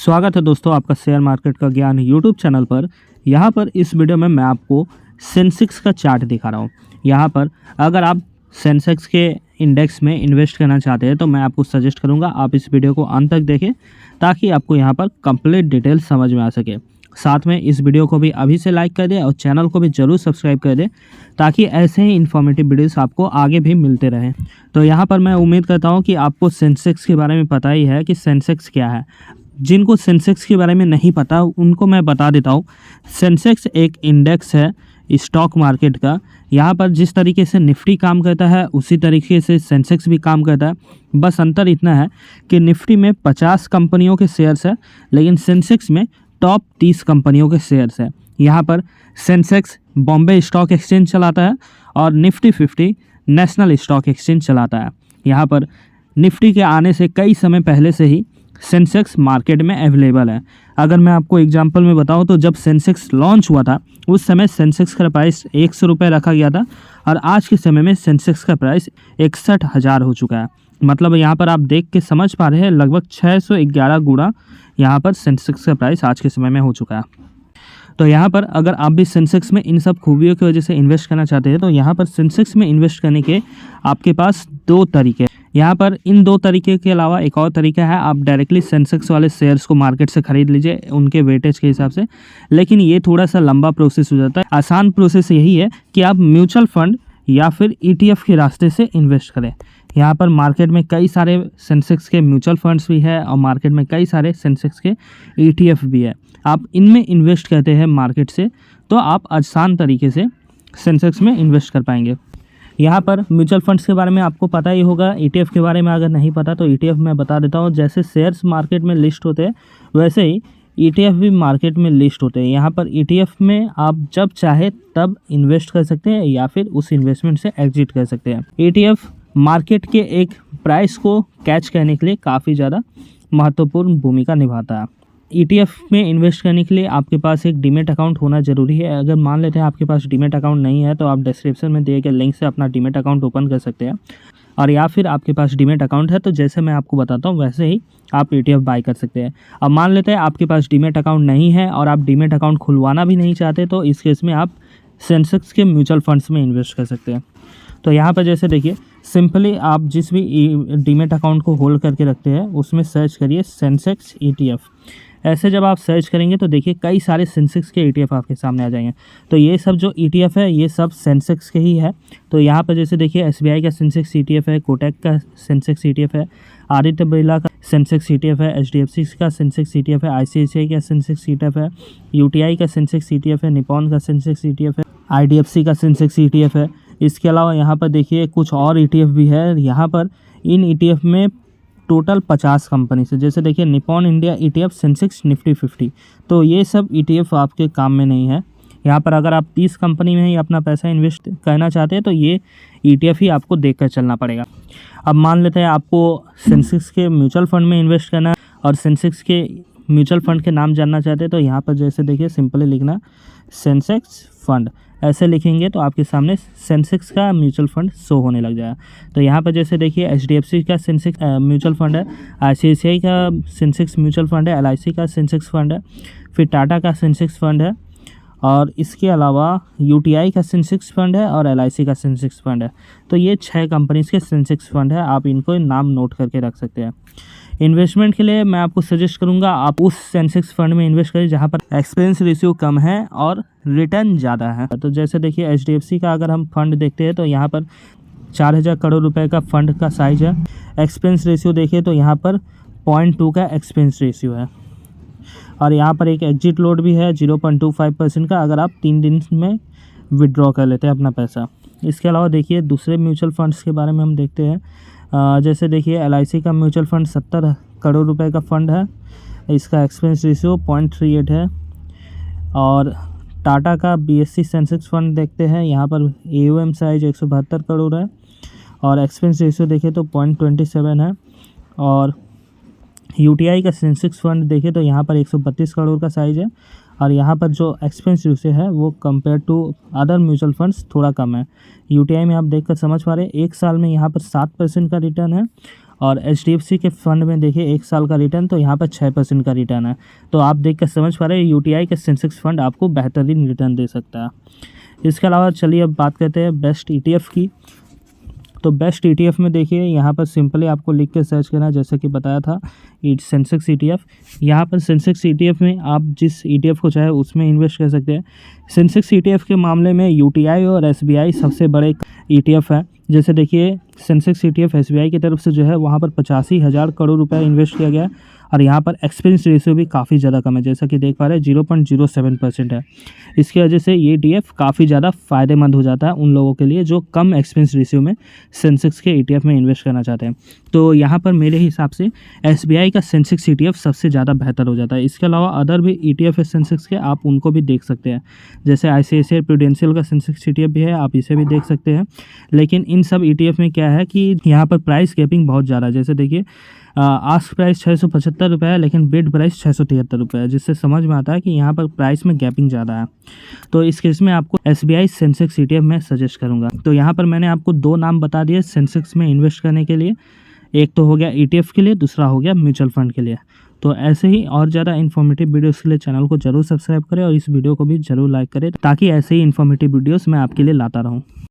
स्वागत है दोस्तों आपका शेयर मार्केट का ज्ञान यूट्यूब चैनल पर। यहाँ पर इस वीडियो में मैं आपको सेंसेक्स का चार्ट दिखा रहा हूँ। यहाँ पर अगर आप सेंसेक्स के इंडेक्स में इन्वेस्ट करना चाहते हैं तो मैं आपको सजेस्ट करूँगा आप इस वीडियो को अंत तक देखें ताकि आपको यहाँ पर कंप्लीट डिटेल समझ में आ सके। साथ में इस वीडियो को भी अभी से लाइक कर दें और चैनल को भी ज़रूर सब्सक्राइब कर दें ताकि ऐसे ही इन्फॉर्मेटिव वीडियोस आपको आगे भी मिलते रहें। तो यहाँ पर मैं उम्मीद करता हूँ कि आपको सेंसेक्स के बारे में पता ही है कि सेंसेक्स क्या है। जिनको सेंसेक्स के बारे में नहीं पता उनको मैं बता देता हूँ। सेंसेक्स एक इंडेक्स है स्टॉक मार्केट का। यहाँ पर जिस तरीके से निफ्टी काम करता है उसी तरीके से सेंसेक्स भी काम करता है। बस अंतर इतना है कि निफ्टी में 50 कंपनियों के शेयर्स है लेकिन सेंसेक्स में टॉप 30 कंपनियों के शेयर्स है। यहाँ पर सेंसेक्स बॉम्बे स्टॉक एक्सचेंज चलाता है और निफ्टी 50 नेशनल स्टॉक एक्सचेंज चलाता है। यहाँ पर निफ्टी के आने से कई समय पहले से ही सेंसेक्स मार्केट में अवेलेबल है। अगर मैं आपको एग्जांपल में बताऊं तो जब सेंसेक्स लॉन्च हुआ था उस समय सेंसेक्स का प्राइस 100 रुपये रखा गया था और आज के समय में सेंसेक्स का प्राइस 61,000 हो चुका है। मतलब यहाँ पर आप देख के समझ पा रहे हैं लगभग 611 गुना यहाँ पर सेंसेक्स का प्राइस आज के समय में हो चुका है। तो यहाँ पर अगर आप भी सेंसेक्स में इन सब खूबियों की वजह से इन्वेस्ट करना चाहते हैं तो यहाँ पर सेंसेक्स में इन्वेस्ट करने के आपके पास दो तरीके। यहाँ पर इन दो तरीके के अलावा एक और तरीका है, आप डायरेक्टली सेंसेक्स वाले शेयर्स को मार्केट से खरीद लीजिए उनके वेटेज के हिसाब से, लेकिन ये थोड़ा सा लंबा प्रोसेस हो जाता है। आसान प्रोसेस यही है कि आप म्यूचुअल फंड या फिर ETF के रास्ते से इन्वेस्ट करें। यहाँ पर मार्केट में कई सारे सेंसेक्स के म्यूचुअल फंड्स भी है और मार्केट में कई सारे सेंसेक्स के ETF भी है। आप इनमें इन्वेस्ट करते हैं मार्केट से तो आप आसान तरीके से सेंसेक्स में इन्वेस्ट कर पाएंगे। यहाँ पर म्यूचुअल फंड्स के बारे में आपको पता ही होगा। ETF के बारे में अगर नहीं पता तो ETF मैं बता देता हूँ। जैसे शेयर्स मार्केट में लिस्ट होते हैं वैसे ही ETF भी मार्केट में लिस्ट होते हैं। यहाँ पर ETF में आप जब चाहे तब इन्वेस्ट कर सकते हैं या फिर उस इन्वेस्टमेंट से एग्जिट कर सकते हैं। ETF मार्केट के एक प्राइस को कैच करने के लिए काफ़ी ज़्यादा महत्वपूर्ण भूमिका निभाता है। ETF में इन्वेस्ट करने के लिए आपके पास एक डीमेट अकाउंट होना ज़रूरी है। अगर मान लेते हैं आपके पास डीमेट अकाउंट नहीं है तो आप डिस्क्रिप्शन में दिए गए लिंक से अपना डीमेट अकाउंट ओपन कर सकते हैं, और या फिर आपके पास डीमेट अकाउंट है तो जैसे मैं आपको बताता हूँ वैसे ही आप ETF बाय कर सकते हैं। अब मान लेते हैं आपके पास डीमेट अकाउंट नहीं है और आप डीमेट अकाउंट खुलवाना भी नहीं चाहते तो इस केस में आप सेंसेक्स के म्यूचुअल फंड्स में इन्वेस्ट कर सकते हैं। तो यहाँ पर जैसे देखिए सिंपली आप जिस भी डीमेट अकाउंट को होल्ड करके रखते हैं उसमें सर्च करिए सेंसेक्स ETF। ऐसे जब आप सर्च करेंगे तो देखिए कई सारे सेंसेक्स के ETF आपके सामने आ जाएंगे। तो ये सब जो ETF है ये सब सेंसेक्स के ही है। तो यहाँ पर जैसे देखिए SBI का सेंसेक्स ETF है, कोटक का सेंसेक्स ETF है, आदित्य बिरला का सेंसेक्स ETF है, HDFC का सेंसेक्स ETF है, ICICI का सेंसेक्स ETF है, UTI का सेंसेक्स ETF है, निपॉन का सेंसेक्स ETF है, IDFC का सेंसेक्स ETF है। इसके अलावा यहाँ पर देखिए कुछ और ETF भी है। यहाँ पर इन ETF में टोटल 50 कंपनी से, जैसे देखिए Nippon India ETF Sensex Nifty 50। तो ये सब ETF आपके काम में नहीं है। यहाँ पर अगर आप 30 कंपनी में ही अपना पैसा इन्वेस्ट करना चाहते हैं तो ये ETF ही आपको देखकर चलना पड़ेगा। अब मान लेते हैं आपको सेंसेक्स के म्यूचुअल फंड में इन्वेस्ट करना है और सेंसेक्स के म्यूचुअल फंड के नाम जानना चाहते हैं तो यहाँ पर जैसे देखिए सिंपली लिखना सेंसेक्स फंड। ऐसे लिखेंगे तो आपके सामने सेंसेक्स का म्यूचुअल फंड शो होने लग जाएगा। तो यहाँ पर जैसे देखिए HDFC का सेंसेक्स म्यूचुअल फंड है, ICICI का सेंसेक्स म्यूचुअल फंड है, LIC का सेंसेक्स फंड है, फिर टाटा का सेंसेक्स फंड है और इसके अलावा UTI का सेंसेक्स फंड है और LIC का सेंसेक्स फंड है। तो ये 6 कंपनीज़ के सेंसेक्स फंड है। आप इनको नाम नोट करके रख सकते हैं। इन्वेस्टमेंट के लिए मैं आपको सजेस्ट करूंगा आप उस सेंसेक्स फंड में इन्वेस्ट करें जहां पर एक्सपेंस रेशियो कम है और रिटर्न ज़्यादा है। तो जैसे देखिए HDFC का अगर हम फंड देखते हैं तो यहाँ पर 4,000 करोड़ रुपए का फंड का साइज है। एक्सपेंस रेशियो देखिए तो यहाँ पर 0.2 का एक्सपेंस रेशियो है और यहाँ पर एक एग्जिट लोड भी है 0.25% का अगर आप 3 दिन में विड्रॉ कर लेते हैं अपना पैसा। इसके अलावा देखिए दूसरे म्यूचुअल फंड्स के बारे में हम देखते हैं। जैसे देखिए LIC का म्यूचुअल फंड 70 करोड़ रुपए का फंड है, इसका एक्सपेंस रेशियो 0.38 है। और टाटा का BSE सेंसेक्स फंड देखते हैं, यहाँ पर AUM साइज 172 करोड़ है और एक्सपेंस रेशियो देखें तो 0.27 है। और UTI का सेंसेक्स फंड देखें तो यहाँ पर 132 करोड़ का साइज है और यहाँ पर जो एक्सपेंस रेशियो है वो compare to other mutual funds थोड़ा कम है। UTI में आप देखकर समझ पा रहे हैं 1 साल में यहाँ पर 7% का रिटर्न है और HDFC के फंड में देखिए 1 साल का रिटर्न, तो यहाँ पर 6% का रिटर्न है। तो आप देख कर समझ पा रहे हैं UTI के सेंसेक्स फंड आपको बेहतरीन रिटर्न दे सकता है। इसके अलावा चलिए अब बात करते हैं बेस्ट ETF की। तो बेस्ट ETF में देखिए यहाँ पर सिंपली आपको लिख के सर्च करना है, जैसे कि बताया था सेंसेक्स ETF। यहाँ पर सेंसेक्स ETF में आप जिस ETF को चाहे उसमें इन्वेस्ट कर सकते हैं। सेंसेक्स ETF के मामले में UTI और SBI सबसे बड़े ETF है। जैसे देखिए सेंसेक्स ETF SBI की तरफ से जो है वहाँ पर 85,000 करोड़ रुपए इन्वेस्ट किया गया है, और यहाँ पर एक्सपेंस रेशियो भी काफ़ी ज़्यादा कम है, जैसा कि देख पा रहे हैं 0.07% है। इसकी वजह से ये ETF काफ़ी ज़्यादा फ़ायदेमंद हो जाता है उन लोगों के लिए जो कम एक्सपेंस रेशियो में सेंसेक्स के ETF में इन्वेस्ट करना चाहते हैं। तो यहाँ पर मेरे हिसाब से SBI का सेंसेक्स ETF सबसे ज़्यादा बेहतर हो जाता है। इसके अलावा अदर भी ETF है सेंसेक्स के, आप उनको भी देख सकते हैं। जैसे ICICI प्रूडेंशियल का सेंसेक्स ETF भी है, आप इसे भी देख सकते हैं। लेकिन इन सब ETF में क्या है कि यहाँ पर प्राइस गैपिंग बहुत ज़्यादा है। जैसे देखिए आस्क प्राइस 675 रुपये है, लेकिन बिड प्राइस 673 रुपये है, जिससे समझ में आता है कि यहाँ पर प्राइस में गैपिंग ज़्यादा है। तो इस केस में आपको SBI सेंसेक्स ETF मैं सजेस्ट करूँगा। तो यहाँ पर मैंने आपको 2 नाम बता दिए सेंसेक्स में इन्वेस्ट करने के लिए। एक तो हो गया ETF के लिए, दूसरा हो गया म्यूचुअल फंड के लिए। तो ऐसे ही और ज़्यादा इन्फॉर्मेटिव वीडियोस के लिए चैनल को जरूर सब्सक्राइब करें और इस वीडियो को भी जरूर लाइक करें, ताकि ऐसे ही इन्फॉर्मेटिव वीडियोस मैं आपके लिए लाता रहूँ।